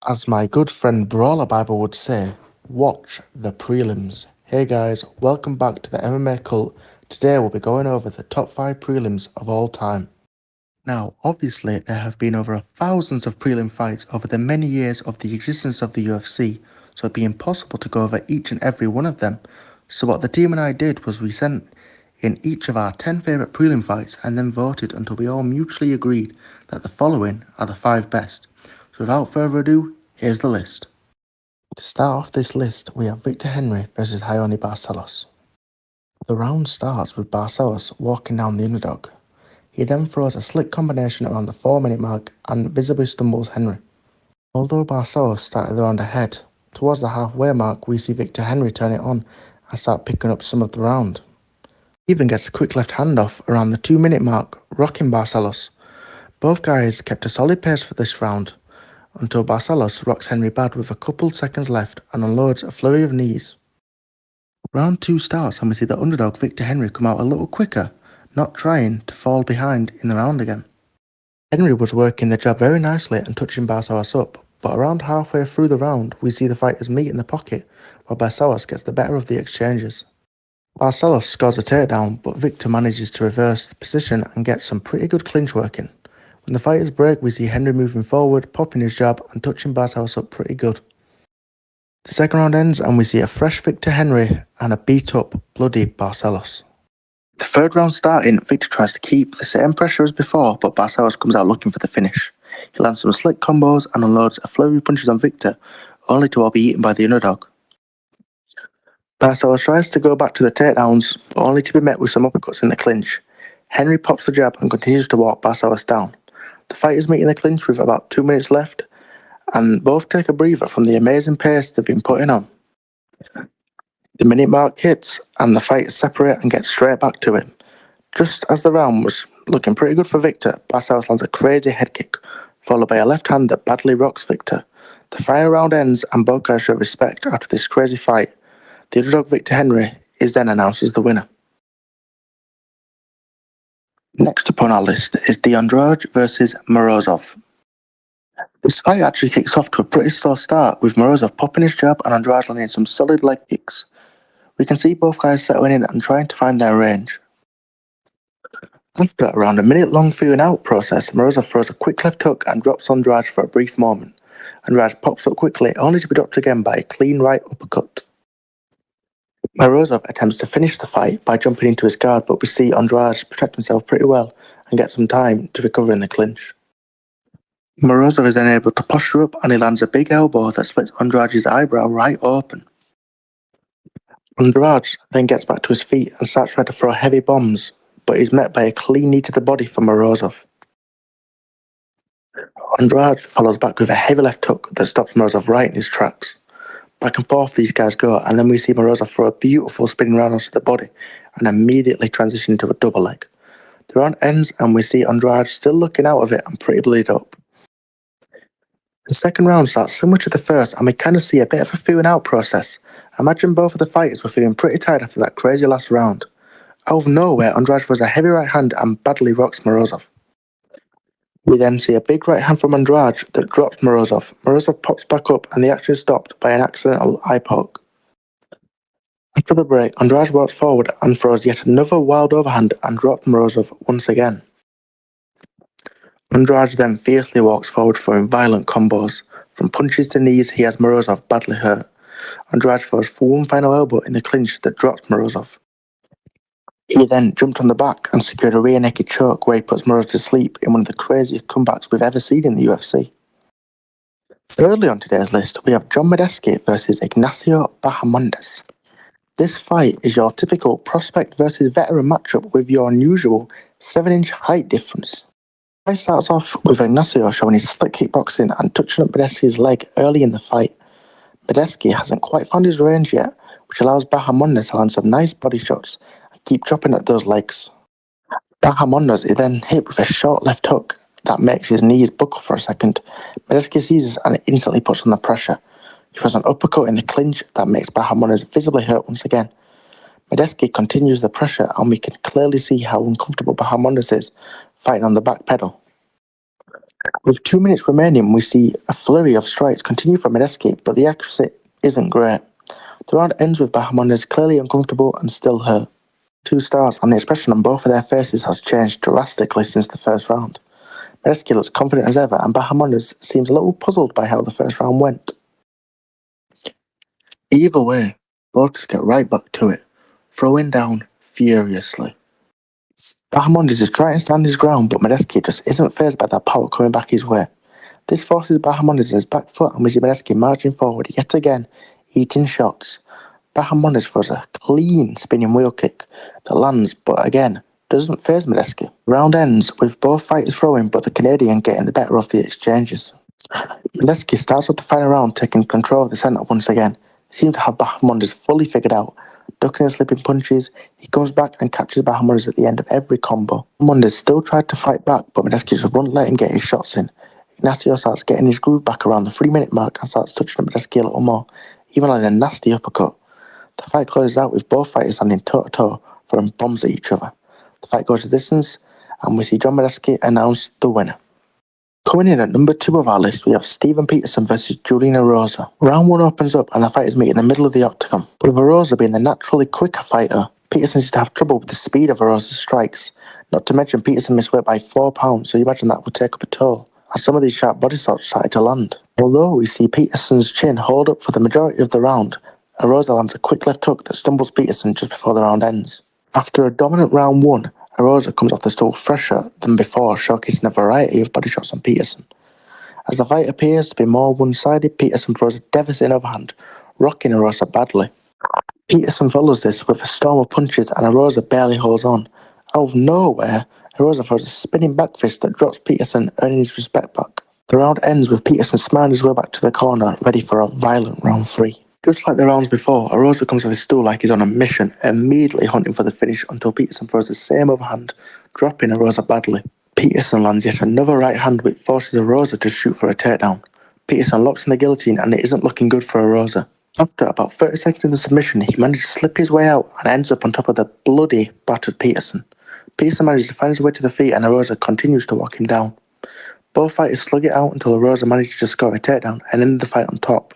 As my good friend Brawler Bible would say, watch the prelims. Hey guys, welcome back to the MMA Cult. Today we'll be going over the top 5 prelims of all time. Now, obviously, there have been over thousands of prelim fights over the many years of the existence of the UFC, so it'd be impossible to go over each and every one of them. So what the team and I did was we sent in each of our 10 favourite prelim fights and then voted until we all mutually agreed that the following are the 5 best. So without further ado, here's the list. To start off this list, we have Victor Henry versus Raoni Barcelos. The round starts with Barcelos walking down the underdog. He then throws a slick combination around the 4-minute mark and visibly stumbles Henry. Although Barcelos started the round ahead, towards the halfway mark we see Victor Henry turn it on and start picking up some of the round. He even gets a quick left handoff around the 2-minute mark, rocking Barcelos. Both guys kept a solid pace for this round, until Barcelos rocks Henry bad with a couple seconds left and unloads a flurry of knees. Round 2 starts and we see the underdog Victor Henry come out a little quicker, not trying to fall behind in the round again. Henry was working the jab very nicely and touching Barcelos up, but around halfway through the round we see the fighters meet in the pocket while Barcelos gets the better of the exchanges. Barcelos scores a takedown, but Victor manages to reverse the position and get some pretty good clinch working. When the fighters break, we see Henry moving forward, popping his jab and touching Barcelos up pretty good. The second round ends and we see a fresh Victor Henry and a beat up, bloody Barcelos. The third round starting, Victor tries to keep the same pressure as before, but Barcelos comes out looking for the finish. He lands some slick combos and unloads a flurry of punches on Victor, only to all be eaten by the underdog. Barcelos tries to go back to the takedowns, but only to be met with some uppercuts in the clinch. Henry pops the jab and continues to walk Barcelos down. The fighters meet in the clinch with about 2 minutes left, and both take a breather from the amazing pace they've been putting on. The minute mark hits, and the fighters separate and get straight back to it. Just as the round was looking pretty good for Victor, Barcelos lands a crazy head kick, followed by a left hand that badly rocks Victor. The final round ends, and both guys show respect after this crazy fight. The underdog Victor Henry is then announced as the winner. Next up on our list is Andrade versus Moroso. This fight actually kicks off to a pretty slow start, with Moroso popping his jab and Andrade landing some solid leg kicks. We can see both guys settling in and trying to find their range. After around a minute-long feeling out process, Moroso throws a quick left hook and drops Andrade for a brief moment. Andrade pops up quickly, only to be dropped again by a clean right uppercut. Moroso attempts to finish the fight by jumping into his guard, but we see Andrade protect himself pretty well and get some time to recover in the clinch. Moroso is then able to posture up and he lands a big elbow that splits Andrade's eyebrow right open. Andrade then gets back to his feet and starts trying to throw heavy bombs, but is met by a clean knee to the body from Moroso. Andrade follows back with a heavy left hook that stops Moroso right in his tracks. Back and forth these guys go, and then we see Moroso throw a beautiful spinning roundhouse to the body and immediately transition into a double leg. The round ends and we see Andrade still looking out of it and pretty bleed up. The second round starts similar to the first and we kind of see a bit of a feeling out process. Imagine both of the fighters were feeling pretty tired after that crazy last round. Out of nowhere, Andrade throws a heavy right hand and badly rocks Moroso. We then see a big right hand from Andrade that drops Moroso. Moroso pops back up and the action is stopped by an accidental eye poke. After the break, Andrade walks forward and throws yet another wild overhand and drops Moroso once again. Andrade then fiercely walks forward throwing violent combos. From punches to knees, he has Moroso badly hurt. Andrade throws for one final elbow in the clinch that drops Moroso. He then jumped on the back and secured a rear naked choke where he puts Moroso to sleep in one of the craziest comebacks we've ever seen in the UFC. Thirdly on today's list, we have John Medeski versus Ignacio Bahamondes. This fight is your typical prospect versus veteran matchup with your unusual 7-inch height difference. The fight starts off with Ignacio showing his slick kickboxing and touching up Medeski's leg early in the fight. Medeski hasn't quite found his range yet, which allows Bahamondes to land some nice body shots and keep chopping at those legs. Bahamondes is then hit with a short left hook that makes his knees buckle for a second. Medeski seizes and instantly puts on the pressure. He throws an uppercut in the clinch that makes Bahamondes visibly hurt once again. Medeski continues the pressure and we can clearly see how uncomfortable Bahamondes is fighting on the back pedal. With 2 minutes remaining, we see a flurry of strikes continue from Medeski, but the accuracy isn't great. The round ends with Bahamondes clearly uncomfortable and still hurt. 2 stars, and the expression on both of their faces has changed drastically since the first round. Medeski looks confident as ever, and Bahamondes seems a little puzzled by how the first round went. Either way, both just get right back to it, throwing down furiously. Bahamondes is trying to stand his ground, but Medeski just isn't fazed by that power coming back his way. This forces Bahamondes in his back foot, and we see Medeski marching forward yet again, eating shots. Bahamondes throws a clean spinning wheel kick that lands, but again, doesn't faze Medeski. Round ends with both fighters throwing, but the Canadian getting the better of the exchanges. Medeski starts off the final round taking control of the centre once again. He seems to have Bahamondes fully figured out. Ducking and slipping punches, he comes back and catches Bahamondes at the end of every combo. Bahamondes still tried to fight back, but Medeski just wouldn't let him get his shots in. Ignacio starts getting his groove back around the 3-minute mark and starts touching Medeski a little more, even landing a nasty uppercut. The fight closes out with both fighters standing toe-to-toe, throwing bombs at each other. The fight goes the distance, and we see John Medeski announce the winner. Coming in at number 2 of our list, we have Stephen Peterson versus Juliana Rosa. Round 1 opens up and the fighters meet in the middle of the octagon. With Rosa being the naturally quicker fighter, Peterson seems to have trouble with the speed of Rosa's strikes. Not to mention Peterson missed weight by 4 pounds, so you imagine that would take up a toll, as some of these sharp body shots started to land. Although we see Peterson's chin hold up for the majority of the round, Rosa lands a quick left hook that stumbles Peterson just before the round ends. After a dominant round 1, Rosa comes off the stool fresher than before, showcasing a variety of body shots on Peterson. As the fight appears to be more one-sided, Peterson throws a devastating overhand, rocking Rosa badly. Peterson follows this with a storm of punches and Rosa barely holds on. Out of nowhere, Rosa throws a spinning back fist that drops Peterson, earning his respect back. The round ends with Peterson smiling his way back to the corner, ready for a violent round 3. Just like the rounds before, Rosa comes off his stool like he's on a mission, immediately hunting for the finish until Peterson throws the same overhand, dropping Rosa badly. Peterson lands yet another right hand which forces Rosa to shoot for a takedown. Peterson locks in the guillotine and it isn't looking good for Rosa. After about 30 seconds of the submission, he manages to slip his way out and ends up on top of the bloody, battered Peterson. Peterson manages to find his way to the feet and Rosa continues to walk him down. Both fighters slug it out until Rosa manages to score a takedown and end the fight on top.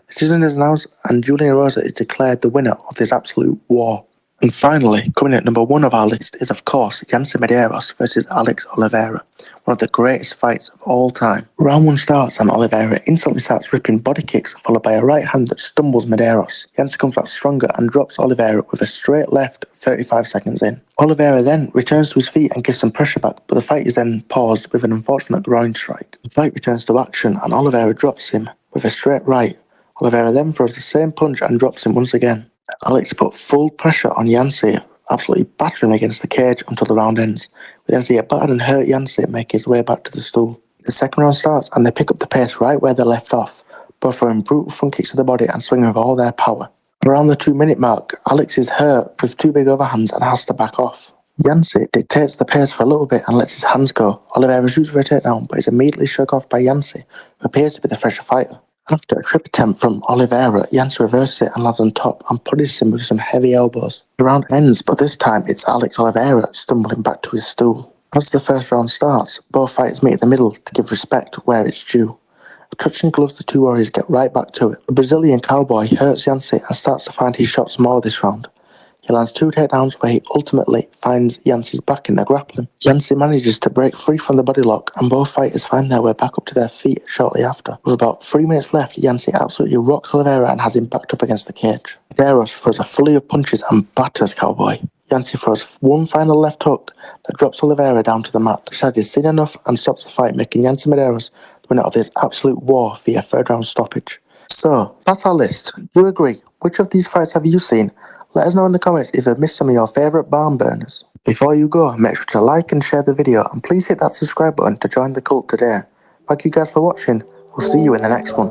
The decision is announced and Juliana Rosa is declared the winner of this absolute war. And finally, coming in at number 1 of our list is of course Yanez Medeiros versus Alex Oliveira, one of the greatest fights of all time. Round 1 starts and Oliveira instantly starts ripping body kicks followed by a right hand that stumbles Medeiros. Yanez comes back stronger and drops Oliveira with a straight left 35 seconds in. Oliveira then returns to his feet and gives some pressure back, but the fight is then paused with an unfortunate groin strike. The fight returns to action and Oliveira drops him with a straight right. Oliveira then throws the same punch and drops him once again. Alex put full pressure on Yanez, absolutely battering him against the cage until the round ends. We then see a battered and hurt Yanez make his way back to the stool. The second round starts and they pick up the pace right where they left off, both throwing brutal front kicks to the body and swinging with all their power. Around the 2-minute mark, Alex is hurt with 2 big overhands and has to back off. Yanez dictates the pace for a little bit and lets his hands go. Oliveira shoots for a takedown but is immediately shook off by Yanez, who appears to be the fresher fighter. After a trip attempt from Oliveira, Yanez reverses it and lands on top and punishes him with some heavy elbows. The round ends, but this time it's Alex Oliveira stumbling back to his stool. As the first round starts, both fighters meet in the middle to give respect where it's due. Touching gloves, the 2 warriors get right back to it. The Brazilian cowboy hurts Yanez and starts to find his shots more this round. He lands 2 takedowns where he ultimately finds Yanez's back in the grappling. Yanez manages to break free from the body lock and both fighters find their way back up to their feet shortly after. With about 3 minutes left, Yanez absolutely rocks Oliveira and has him backed up against the cage. Medeiros throws a volley of punches and batters Cowboy. Yanez throws one final left hook that drops Oliveira down to the mat. The side is seen enough and stops the fight, making Yanez Medeiros the winner of this absolute war via 3rd round stoppage. So, that's our list. Do you agree? Which of these fights have you seen? Let us know in the comments if you've missed some of your favourite barn burners. Before you go, make sure to like and share the video and please hit that subscribe button to join the cult today. Thank you guys for watching. We'll see you in the next one.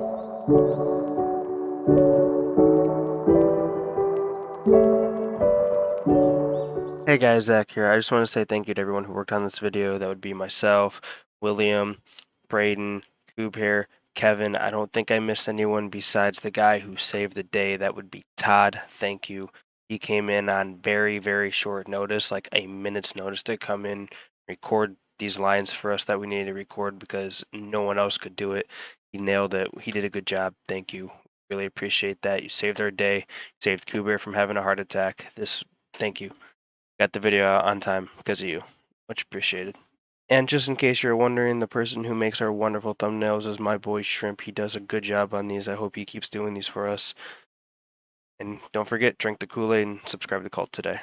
Hey guys, Zach here. I just want to say thank you to everyone who worked on this video. That would be myself, William, Braden, Coob here, Kevin. I don't think I missed anyone besides the guy who saved the day. That would be Todd. Thank you. He came in on very, very short notice, like a minute's notice to come in, record these lines for us that we needed to record because no one else could do it. He nailed it. He did a good job. Thank you. Really appreciate that. You saved our day. Saved Kuber from having a heart attack. Thank you. Got the video out on time because of you. Much appreciated. And just in case you're wondering, the person who makes our wonderful thumbnails is my boy Shrimp. He does a good job on these. I hope he keeps doing these for us. And don't forget, drink the Kool-Aid and subscribe to the cult today.